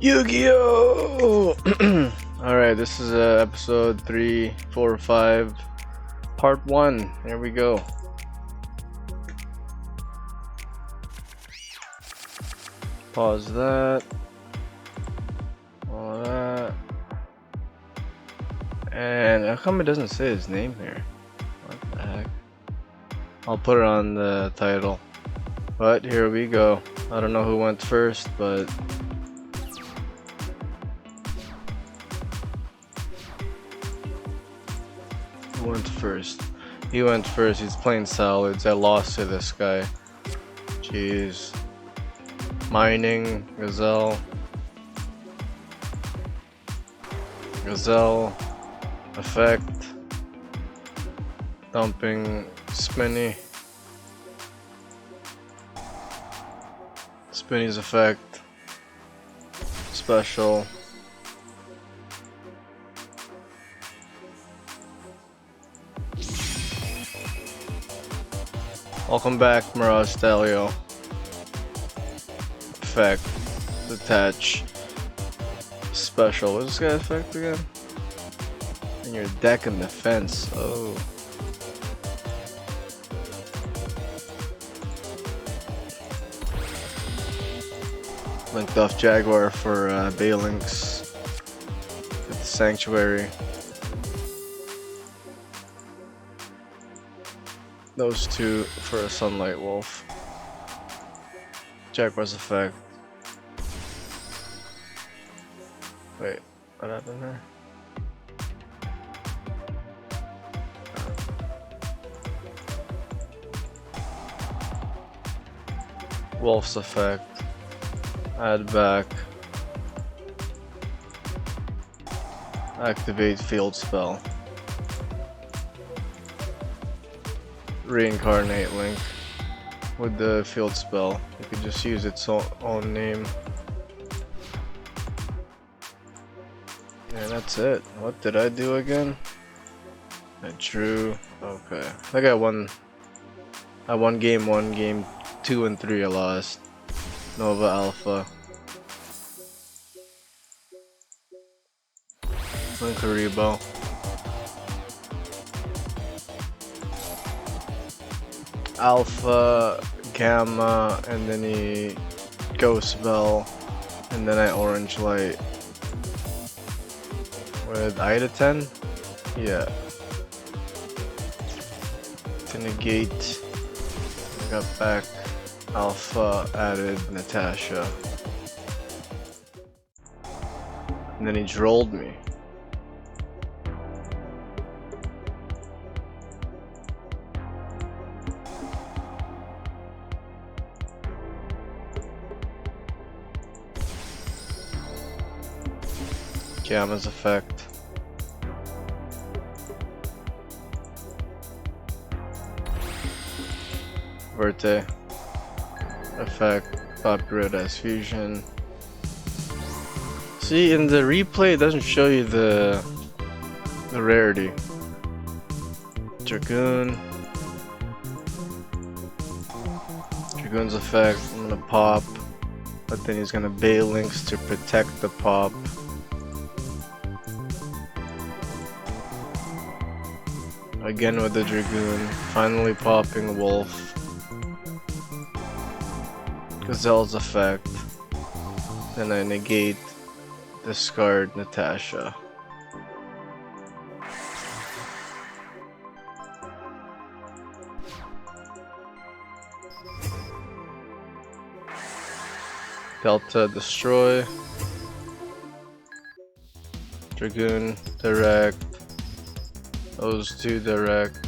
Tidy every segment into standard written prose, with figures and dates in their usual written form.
Yugioh! Alright, this is episode 3, 4, 5, part 1. Here we go. Pause that. All that. And how come it doesn't say his name here? What the heck? I'll put it on the title. But here we go. I don't know who went first, but who went first? He went first. He's playing salads. I lost to this guy. Jeez. Mining, gazelle, effect, dumping, Spinny's effect, special, welcome back, Mirage Stalio, effect, detach, special. What's this guy effect again? And your deck and defense. Oh. Linked off Jaguar for Balinks with the Sanctuary. Those two for a Sunlight Wolf. Jaguar's effect. Wait, what happened there? Wolf's effect. Add back. Activate field spell. Reincarnate Link. With the field spell, you could just use its own name. And that's it. What did I do again? I drew. Okay. I think I won game 1, game 2 and 3 I lost. Nova Alpha. Linkaribo. Alpha, Gamma, and then he Ghost Bell, and then I Orange Light. With Ida 10? Yeah. To negate. Got back. Alpha added Natasha. And then he drolled me. Gamma's effect. Verte. Effect, copyright as fusion. See, in the replay it doesn't show you the rarity. Dragoon. Dragoon's effect, I'm gonna pop, but then he's gonna Balinks to protect the pop. Again with the Dragoon, finally popping Wolf. Gazelle's effect, then I negate, discard Natasha. Delta destroy, Dragoon direct, those two direct.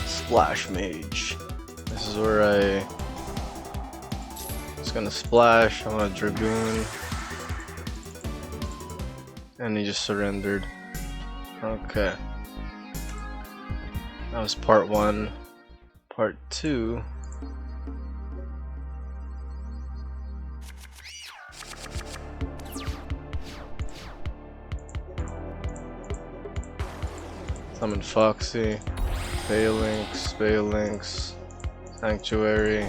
Splash Mage. This is where I It's gonna splash. I want a Dragoon. And he just surrendered. Okay. That was part 1. Part 2. Summon Foxy, Phalanx, Sanctuary.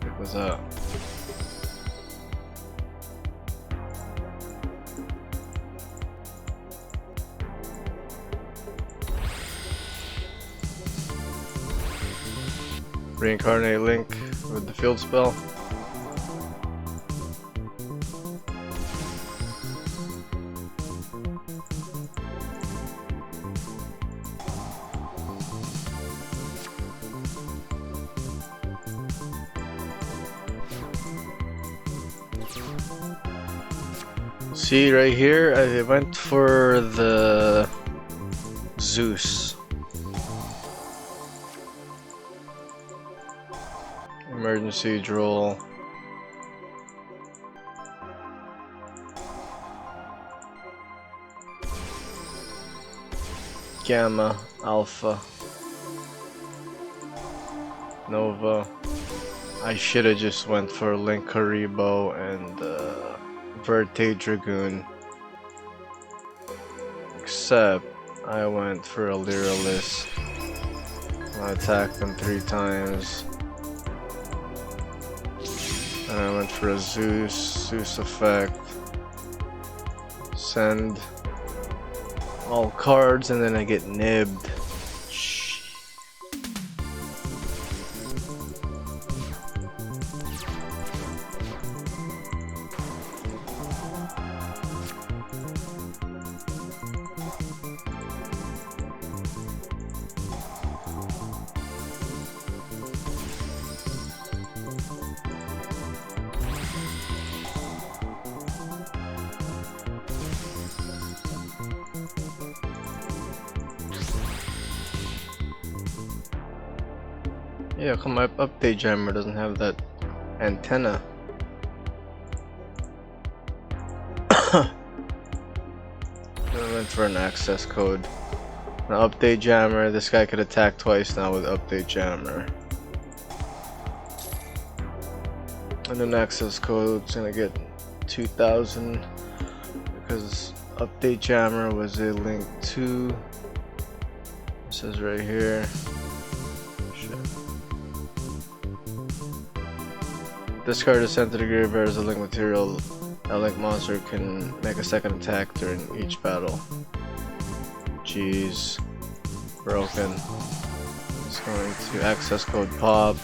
What was that? Reincarnate Link with the field spell. See right here, I went for the Zeus. Emergency droll. Gamma, Alpha, Nova. I should have just went for Link Karibo and Verte Dragoon. Except I went for a Lyralist. I attacked him 3 times. And I went for a Zeus effect. Send all cards and then I get nibbed. Yeah, come my update jammer doesn't have that antenna. I went for an access code. An update jammer, this guy could attack twice now with update jammer. And an access code's gonna get 2000 because update jammer was a link to. It says right here. This card is sent to the graveyard as a link material. A link monster can make a second attack during each battle. Jeez. Broken. It's going to access code pop.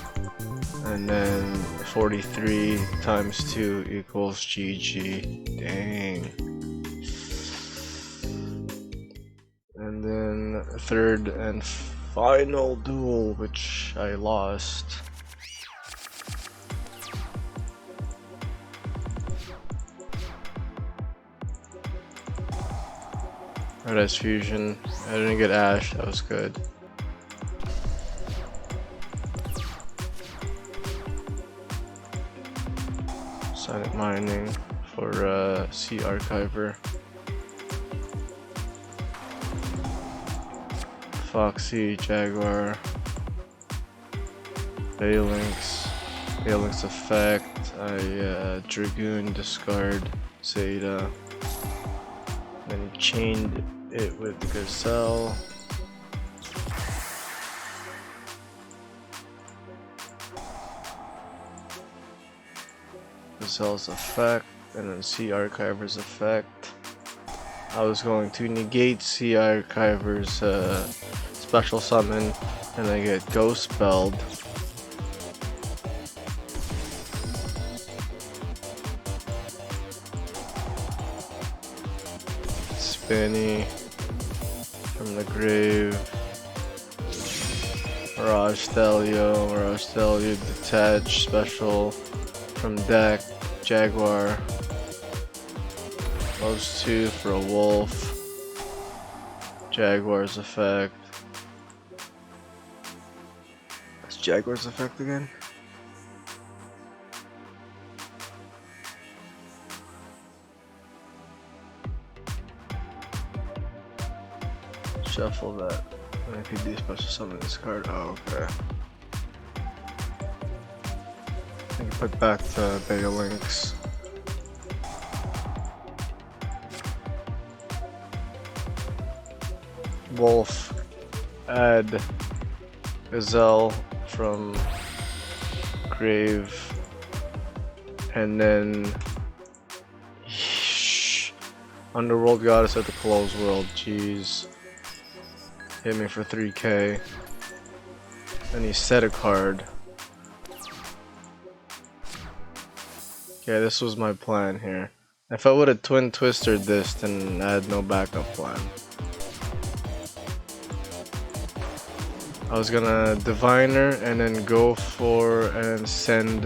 And then 43 times 2 equals GG. Dang. And then third and final duel, which I lost. Red Ice Fusion. I didn't get Ash, that was good. Silent Mining for Sea Archiver. Foxy, Jaguar. Phalanx effect. I Dragoon, discard, Zeta. Then chained it with Gazelle. Gazelle's effect, and then Sea Archiver's effect. I was going to negate Sea Archiver's special summon, and I get Ghost Spelled. Spinny from the grave. Mirage Stelio detach special from deck. Jaguar. Those 2 for a wolf. Jaguar's effect. What's Jaguar's effect again? Shuffle that. And I could do special summon this card. Oh, okay. I can put back the duelings. Wolf. Add Gazelle from Grave. And then Underworld Goddess at the Closed World. Jeez. Hit me for 3k. And he set a card. Okay, this was my plan here. If I would have twin twisted this, then I had no backup plan. I was gonna Diviner and then go for and send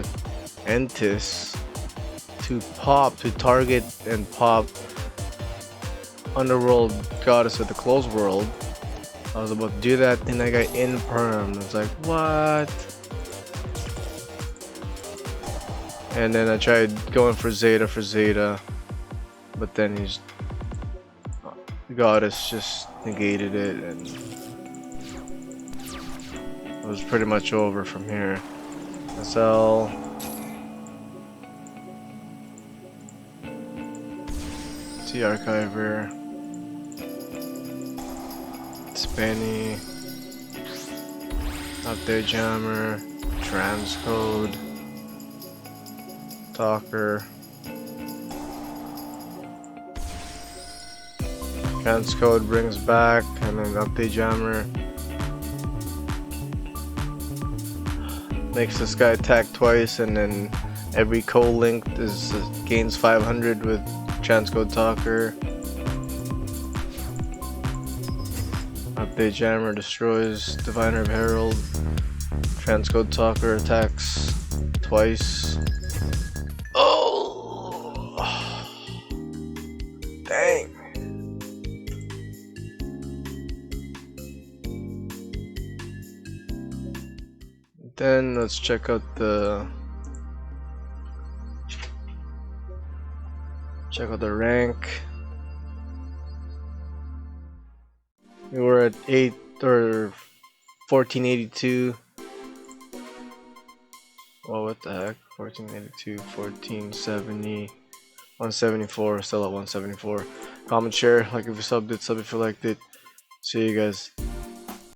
Entis to target and pop Underworld Goddess of the Closed World. I was about to do that, then I got Imperm. I was like, what? And then I tried going for Zeta, but then Goddess just negated it, and it was pretty much over from here. SL. Sea Archiver. Spenny. Update Jammer. Transcode. Talker. Transcode brings back, and then Update Jammer makes this guy attack twice, and then every co-linked gains 500 with Transcode Talker. Update Jammer destroys Diviner of Herald. Transcode Talker attacks twice. Oh, dang. Then let's check out the rank. We were at 1482. Oh, what the heck? 1482, 1470, 174, still at 174. Comment, share, like if you subbed it, sub if you liked it. See you guys.